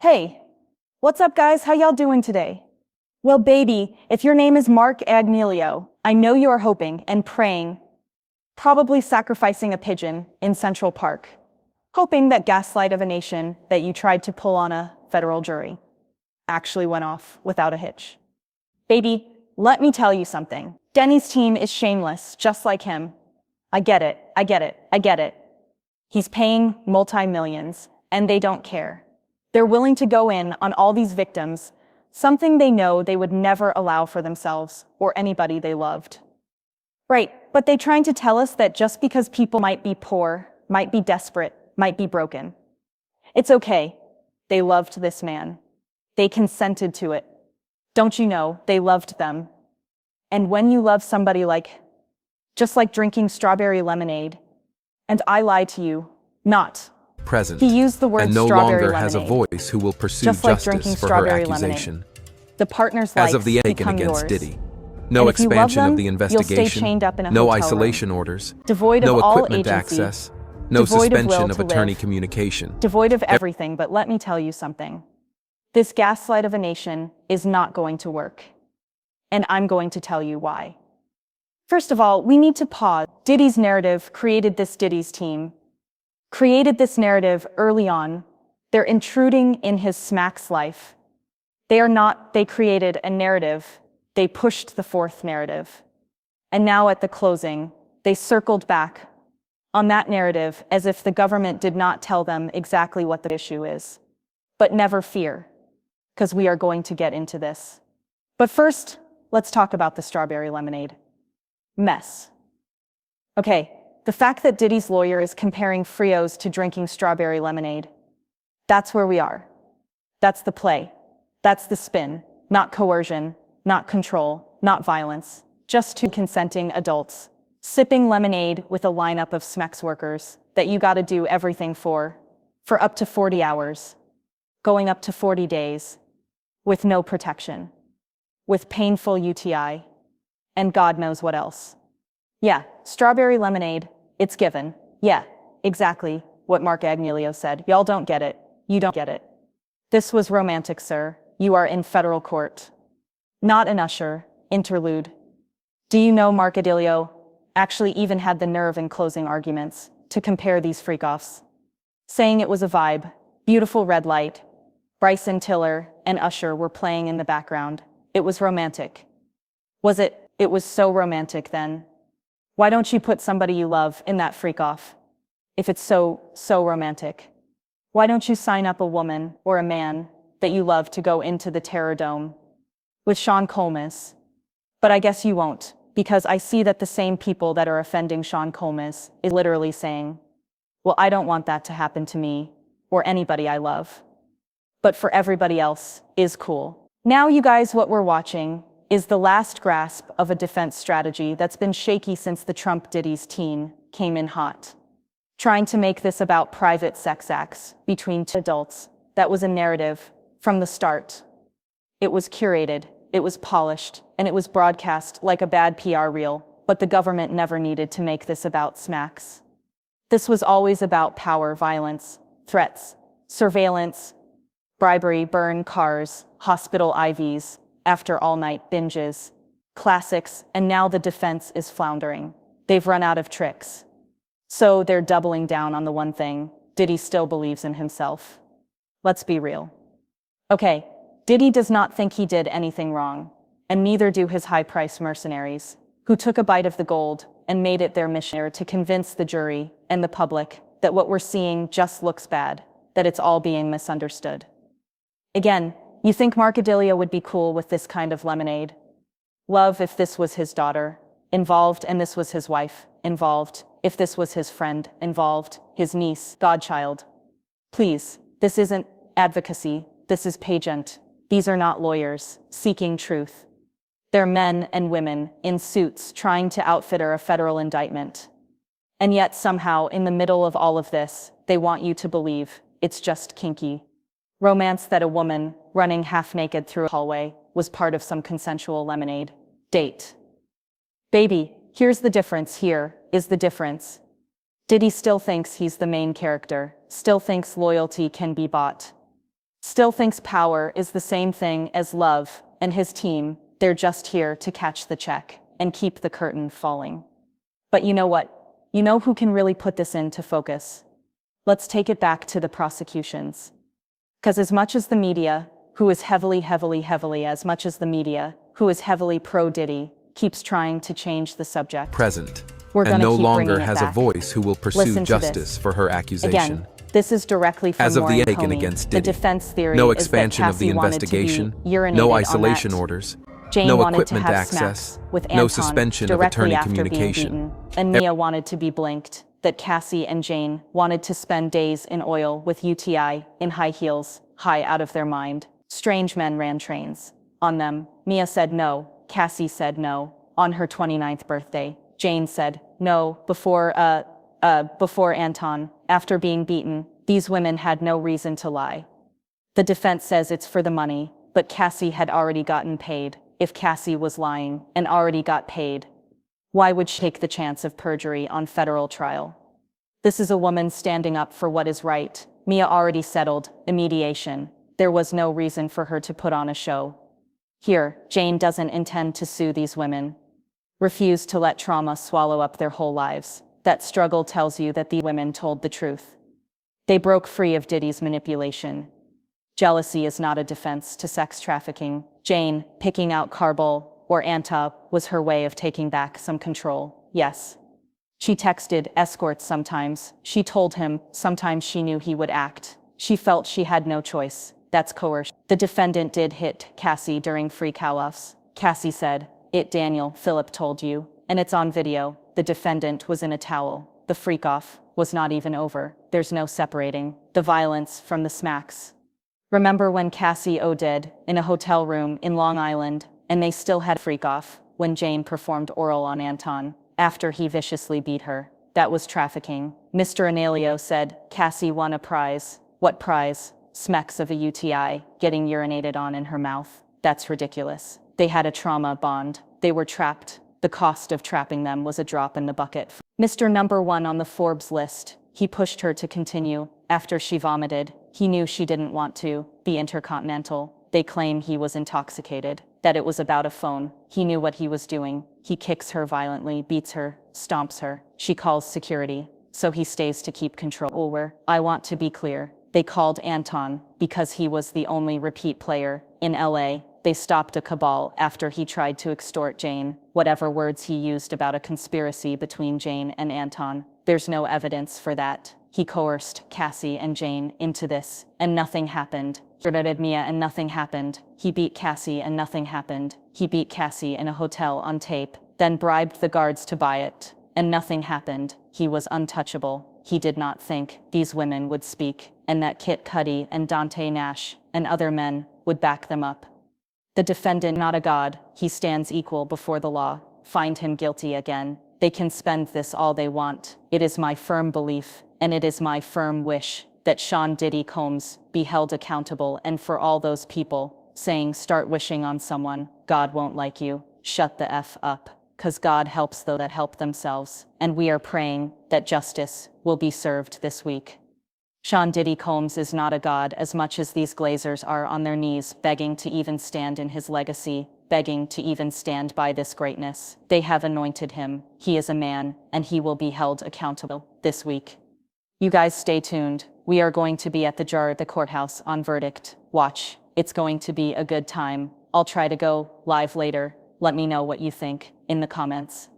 Hey, what's up guys? How y'all doing today? Well, baby, if your name is Mark Agnelio, I know you are hoping and praying, probably sacrificing a pigeon in Central Park, hoping that gaslight of a nation that you tried to pull on a federal jury actually went off without a hitch. Baby, let me tell you something. Denny's team is shameless, just like him. I get it. He's paying multi-millions, and they don't care. They're willing to go in on all these victims, something they know they would never allow for themselves or anybody they loved. Right, but they're trying to tell us that just because people might be poor, might be desperate, might be broken. It's okay. They loved this man. They consented to it. Don't you know, they loved them. And when you love somebody just like drinking strawberry lemonade, and I lie to you, not. Present, He used the word and no strawberry longer lemonade, has a voice who will pursue just like drinking justice for her strawberry accusation. lemonade. The partner's As of lives the taken become against yours. Diddy, no And if you love expansion them, of the you'll investigation, stay chained up in a no hotel isolation room, orders, devoid no of all equipment agency, access, no devoid of will suspension of to attorney live, communication. devoid of everything. But let me tell you something. This gaslight of a nation is not going to work. And I'm going to tell you why. First of all, we need to pause. Diddy's narrative created Diddy's team. Created this narrative early on. They're intruding in his Smack's life. They created a narrative. They pushed the fourth narrative. And now at the closing, they circled back on that narrative as if the government did not tell them exactly what the issue is. But never fear, because we are going to get into this. But first, let's talk about the strawberry lemonade mess. Okay, the fact that Diddy's lawyer is comparing Frios to drinking strawberry lemonade, that's where we are. That's the play. That's the spin. Not coercion, not control, not violence. Just two consenting adults sipping lemonade with a lineup of Smex workers that you gotta do everything for up to 40 hours, going up to 40 days, with no protection, with painful UTI, and God knows what else. Yeah, strawberry lemonade, it's given. Yeah, exactly what Mark Agnelio said. Y'all don't get it. You don't get it. This was romantic, sir. You are in federal court. Not an usher. Interlude. Do you know Mark Agnelio actually even had the nerve in closing arguments to compare these freak-offs, saying it was a vibe, beautiful red light, Bryson Tiller and Usher were playing in the background. It was romantic. Was it? It was so romantic then. Why don't you put somebody you love in that freak-off? If it's so romantic. Why don't you sign up a woman or a man that you love to go into the Terror Dome with Sean Combs? But I guess you won't, because I see that the same people that are offending Sean Combs is literally saying, well, I don't want that to happen to me or anybody I love. But for everybody else is cool. Now you guys, what we're watching is the last grasp of a defense strategy that's been shaky since the Trump-Diddy's team came in hot. Trying to make this about private sex acts between two adults. That was a narrative from the start. It was curated, it was polished, and it was broadcast like a bad PR reel, but the government never needed to make this about smacks. This was always about power, violence, threats, surveillance, bribery, burn cars, hospital IVs, after all-night binges, classics, and now the defense is floundering. They've run out of tricks. So they're doubling down on the one thing. Diddy still believes in himself. Let's be real. Okay, Diddy does not think he did anything wrong, and neither do his high-priced mercenaries, who took a bite of the gold and made it their mission to convince the jury and the public that what we're seeing just looks bad, that it's all being misunderstood. Again, you think Mark Agnelio would be cool with this kind of lemonade? Love if this was his daughter involved and this was his wife involved, if this was his friend involved, his niece, godchild. Please, this isn't advocacy, this is pageant. These are not lawyers seeking truth. They're men and women in suits trying to outfitter a federal indictment. And yet somehow, in the middle of all of this, they want you to believe it's just kinky romance that a woman running half-naked through a hallway was part of some consensual lemonade date. Baby, here's the difference. Here is the difference. Diddy still thinks he's the main character, still thinks loyalty can be bought, still thinks power is the same thing as love, and his team, they're just here to catch the check and keep the curtain falling. But you know what? You know who can really put this into focus? Let's take it back to the prosecutions. Because as much as the media, who is heavily pro-Diddy, keeps trying to change the subject. Present. We're And gonna no keep longer bringing it has a back. voice who will pursue Listen to justice this. for her accusation. Again, this is directly from As of the Warren taken Comey. against The Diddy. defense theory No is that expansion of the Cassie wanted to be investigation, urinated no on isolation that. orders, Jane no wanted to equipment have access, smacks with no Anton suspension of directly attorney after being communication. beaten, and Mia wanted to be blinked, that Cassie and Jane wanted to spend days in oil with UTI, in high heels, high out of their mind. Strange men ran trains on them. Mia said no, Cassie said no. On her 29th birthday, Jane said no before Anton. After being beaten, these women had no reason to lie. The defense says it's for the money, but Cassie had already gotten paid. If Cassie was lying and already got paid, why would she take the chance of perjury on federal trial? This is a woman standing up for what is right. Mia already settled a mediation. There was no reason for her to put on a show. Here, Jane doesn't intend to sue these women. Refuse to let trauma swallow up their whole lives. That struggle tells you that the women told the truth. They broke free of Diddy's manipulation. Jealousy is not a defense to sex trafficking. Jane, picking out Carbol or Anta, was her way of taking back some control. Yes. She texted escorts sometimes. She told him sometimes she knew he would act. She felt she had no choice. That's coercion. The defendant did hit Cassie during free call-offs. Cassie said, "It Daniel, Philip told you." And it's on video. The defendant was in a towel. The freak-off was not even over. There's no separating the violence from the smacks. Remember when Cassie OD'd in a hotel room in Long Island, and they still had freak-off when Jane performed oral on Anton after he viciously beat her? That was trafficking. Mr. Anelio said Cassie won a prize. What prize? Smacks of a UTI, getting urinated on in her mouth. That's ridiculous. They had a trauma bond. They were trapped. The cost of trapping them was a drop in the bucket. Mr. Number 1 on the Forbes list. He pushed her to continue. After she vomited, he knew she didn't want to be intercontinental. They claim he was intoxicated, that it was about a phone. He knew what he was doing. He kicks her violently, beats her, stomps her. She calls security, so he stays to keep control over. I want to be clear. They called Anton because he was the only repeat player in LA. They stopped a cabal after he tried to extort Jane. Whatever words he used about a conspiracy between Jane and Anton, there's no evidence for that. He coerced Cassie and Jane into this, and nothing happened. He murdered Mia and nothing happened. He beat Cassie and nothing happened. He beat Cassie in a hotel on tape, then bribed the guards to buy it, and nothing happened. He was untouchable. He did not think these women would speak, and that Kit Cudi and Dante Nash and other men would back them up. The defendant, not a god, he stands equal before the law. Find him guilty again. They can spend this all they want. It is my firm belief, and it is my firm wish, that Sean Diddy Combs be held accountable. And for all those people saying start wishing on someone, God won't like you, shut the F up. 'Cause God helps those that help themselves, and we are praying that justice will be served this week. Sean Diddy Combs is not a god as much as these glazers are on their knees begging to even stand in his legacy, begging to even stand by this greatness. They have anointed him. He is a man, and he will be held accountable this week. You guys stay tuned. We are going to be at the courthouse on verdict. Watch. It's going to be a good time. I'll try to go live later. Let me know what you think in the comments.